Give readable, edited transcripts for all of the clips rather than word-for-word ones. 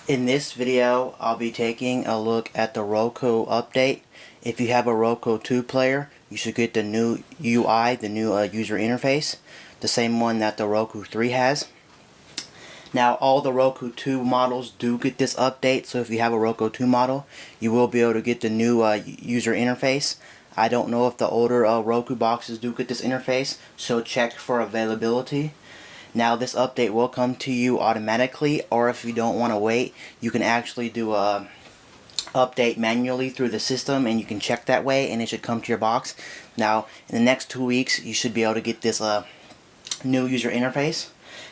In this video, I'll be taking a look at the Roku update. If you have a Roku 2 player, you should get the new UI, the new user interface, the same one that the Roku 3 has. Now, all the Roku 2 models do get this update, so if you have a Roku 2 model, you will be able to get the new user interface. I don't know if the older Roku boxes do get this interface, so check for availability. Now this update will come to you automatically, or if you don't want to wait, you can actually do a update manually through the system, and you can check that way and it should come to your box. Now in the next 2 weeks you should be able to get this new user interface.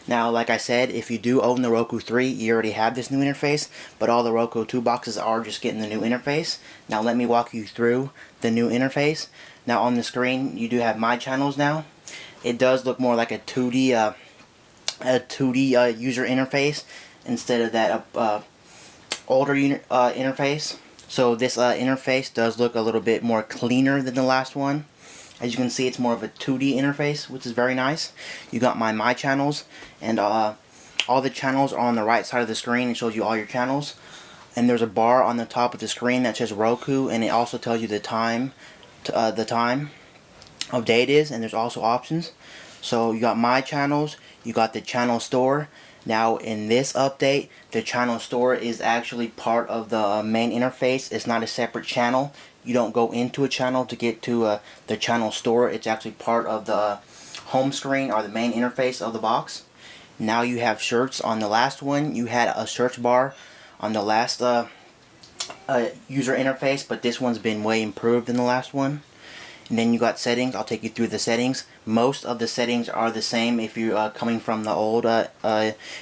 Now like I said, if you do own the Roku 3, you already have this new interface, but all the Roku 2 boxes are just getting the new interface. Now let me walk you through the new interface. Now on the screen you do have my channels now. It does look more like a 2D user interface instead of that older interface. So this interface does look a little bit more cleaner than the last one. As you can see, it's more of a 2D interface, which is very nice. You got my channels, and all the channels are on the right side of the screen. It shows you all your channels, and there's a bar on the top of the screen that says Roku, and it also tells you the time of day it is, and there's also options. So you got my channels, you got the channel store. Now in this update, the channel store is actually part of the main interface. It's not a separate channel. You don't go into a channel to get to the channel store. It's actually part of the home screen or the main interface of the box. Now you have shirts. On the last one, you had a search bar on the last user interface, but this one's been way improved than the last one. And then you got settings. I'll take you through the settings. Most of the settings are the same if you're coming from the old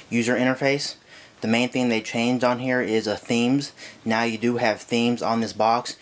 user interface. The main thing they changed on here is themes. Now you do have themes on this box.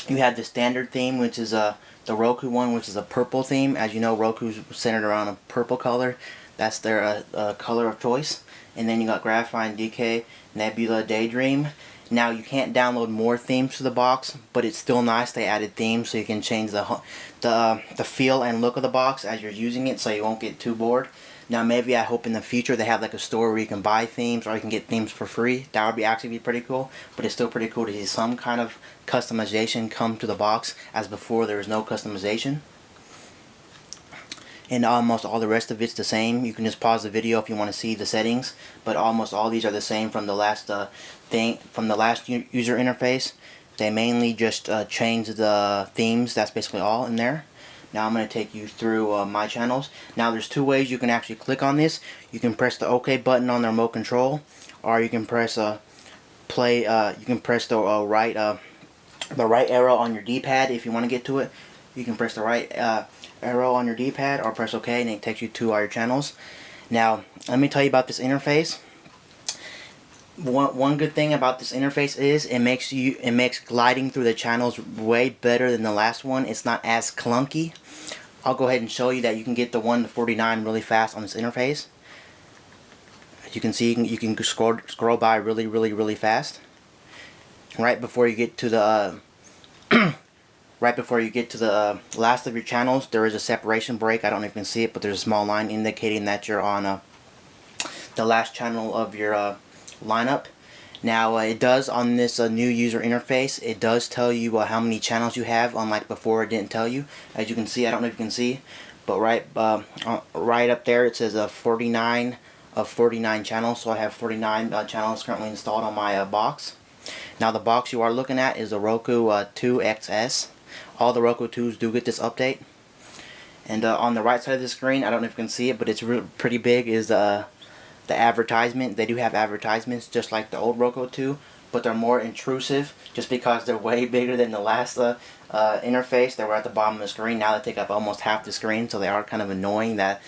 You have the standard theme, which is the Roku one, which is a purple theme. As you know, Roku's centered around a purple color. That's their color of choice. And then you got Graphite, Decay, Nebula, Daydream. Now you can't download more themes to the box, but it's still nice they added themes so you can change the feel and look of the box as you're using it, so you won't get too bored. Now maybe I hope in the future they have like a store where you can buy themes or you can get themes for free. That would actually be pretty cool, but it's still pretty cool to see some kind of customization come to the box, as before there was no customization. And almost all the rest of it's the same. You can just pause the video if you want to see the settings, but almost all these are the same from the last user interface. They mainly just changed the themes. That's basically all in there. Now I'm going to take you through my channels. Now there's two ways you can actually click on this. You can press the OK button on the remote control, or you can press play. You can press the right arrow on your D-pad if you want to get to it. You can press the right arrow on your D-pad or press OK, and it takes you to all your channels. Now let me tell you about this interface. One good thing about this interface is it makes gliding through the channels way better than the last one. It's not as clunky. I'll go ahead and show you that you can get the 1 to 49 really fast on this interface. As you can see, you can scroll by really fast. Right before you get to the last of your channels, there is a separation break. I don't know if you can see it, but there's a small line indicating that you're on the last channel of your lineup. Now it does, on this new user interface, it does tell you how many channels you have, unlike before it didn't tell you. As you can see, I don't know if you can see, but right up there it says 49 of 49 channels. So I have 49 channels currently installed on my box. Now the box you are looking at is the Roku 2 XS. All the Roku 2s do get this update. And on the right side of the screen, I don't know if you can see it, but it's pretty big, is the advertisement. They do have advertisements just like the old Roku 2, but they're more intrusive just because they're way bigger than the last interface. They were at the bottom of the screen. Now they take up almost half the screen, so they are kind of annoying that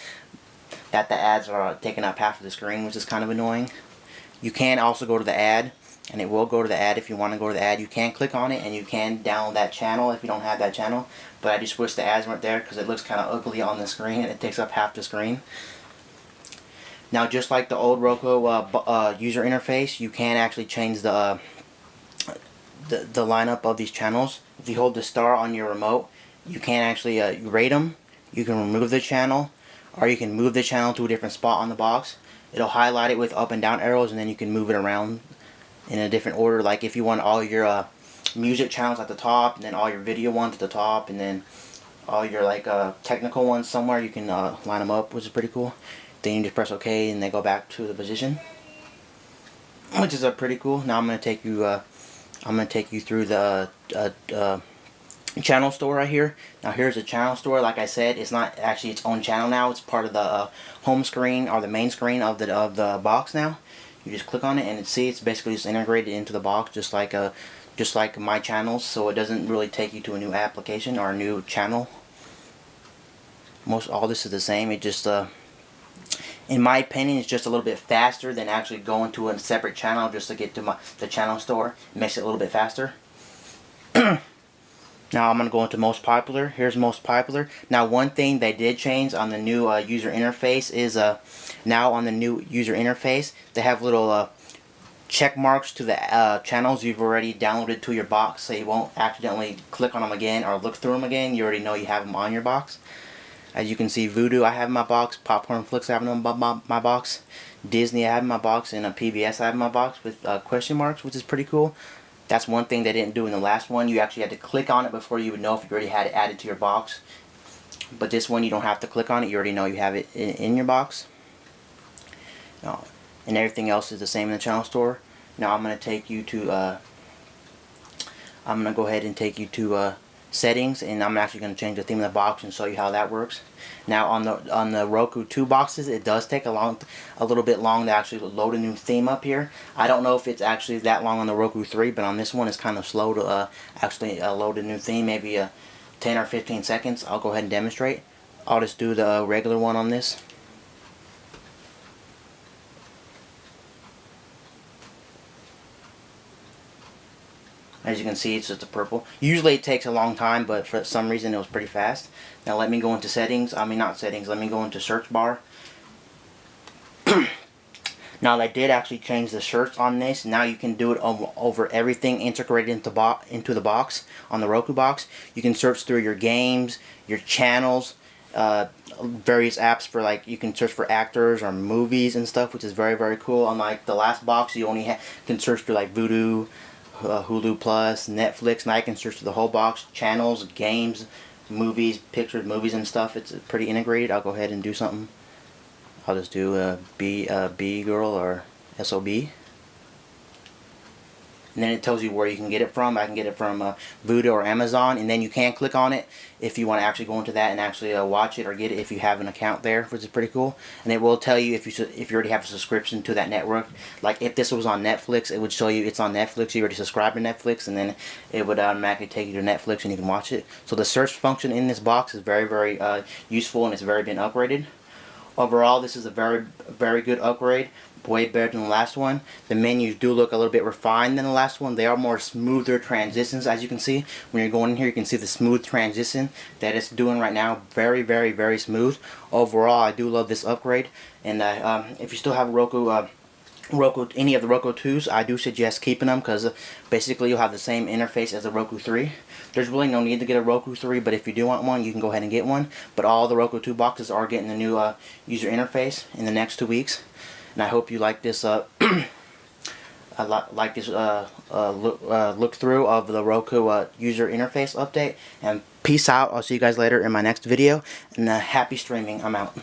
the ads are taking up half of the screen, which is kind of annoying. You can also go to the ad, and it will go to the ad if you want to go to the ad. You can click on it, and you can download that channel if you don't have that channel, but I just wish the ads weren't there because it looks kind of ugly on the screen and it takes up half the screen. Now, just like the old Roku user interface, you can actually change the lineup of these channels. If you hold the star on your remote, you can actually rate them. You can remove the channel, or you can move the channel to a different spot on the box. it'll highlight it with up and down arrows, and then you can move it around in a different order. Like if you want all your music channels at the top, and then all your video ones at the top, and then all your like technical ones somewhere, you can line them up, which is pretty cool. Then you just press OK, and they go back to the position, which is pretty cool. Now I'm gonna take you through the channel store right here. Now here's the channel store. Like I said, it's not actually its own channel now. It's part of the home screen or the main screen of the box now. You just click on it, and it's basically just integrated into the box, just like my channels. So it doesn't really take you to a new application or a new channel. All this is the same. It just in my opinion, it's just a little bit faster than actually going to a separate channel just to get to the channel store. It makes it a little bit faster. Now I'm going to go into most popular. Here's most popular. Now one thing they did change on the new user interface is now on the new user interface they have little check marks to the channels you've already downloaded to your box, so you won't accidentally click on them again or look through them again. You already know you have them on your box. As you can see, Voodoo I have in my box, Popcorn Flicks I have in my box, Disney I have in my box, and a PBS I have in my box with question marks, which is pretty cool. That's one thing they didn't do in the last one. You actually had to click on it before you would know if you already had it added to your box. But this one you don't have to click on it. You already know you have it in your box. And everything else is the same in the channel store. Now I'm going to take you to I'm going to go ahead and take you to settings, and I'm actually going to change the theme of the box and show you how that works. Now on the Roku 2 boxes, it does take a little bit long to actually load a new theme up here. I don't know if it's actually that long on the Roku 3, but on this one it's kind of slow to actually load a new theme, maybe 10 or 15 seconds. I'll go ahead and demonstrate. I'll just do the regular one on this. As you can see, it's just a purple. Usually it takes a long time, but for some reason it was pretty fast. Now let me go into settings. I mean, not settings. Let me go into search bar. Now they did actually change the search on this. Now you can do it over everything integrated into the box on the Roku box. You can search through your games, your channels, various apps for, like, you can search for actors or movies and stuff, which is very, very cool. Unlike the last box, you only can search through like Voodoo, Hulu Plus, Netflix. Now I can search through the whole box, channels, games, movies, pictures, movies and stuff. It's pretty integrated. I'll go ahead and do something. I'll just do B Girl or SOB. And then it tells you where you can get it from. I can get it from Voodoo or Amazon, and then you can click on it if you want to actually go into that and actually watch it or get it if you have an account there, which is pretty cool. And it will tell you if you already have a subscription to that network. Like if this was on Netflix, it would show you it's on Netflix. You already subscribed to Netflix, and then it would automatically take you to Netflix and you can watch it. So the search function in this box is very, very useful, and it's very been upgraded. Overall, this is a very, very good upgrade. Way better than the last one. The menus do look a little bit refined than the last one. They are more smoother transitions, as you can see. When you're going in here, you can see the smooth transition that it's doing right now. Very, very, very smooth. Overall, I do love this upgrade. And if you still have a any of the Roku 2s, I do suggest keeping them, because basically you'll have the same interface as the Roku 3. There's really no need to get a Roku 3, but if you do want one, you can go ahead and get one. But all the Roku 2 boxes are getting the new user interface in the next 2 weeks. And I hope you like this look through of the Roku user interface update. And peace out. I'll see you guys later in my next video. And happy streaming. I'm out.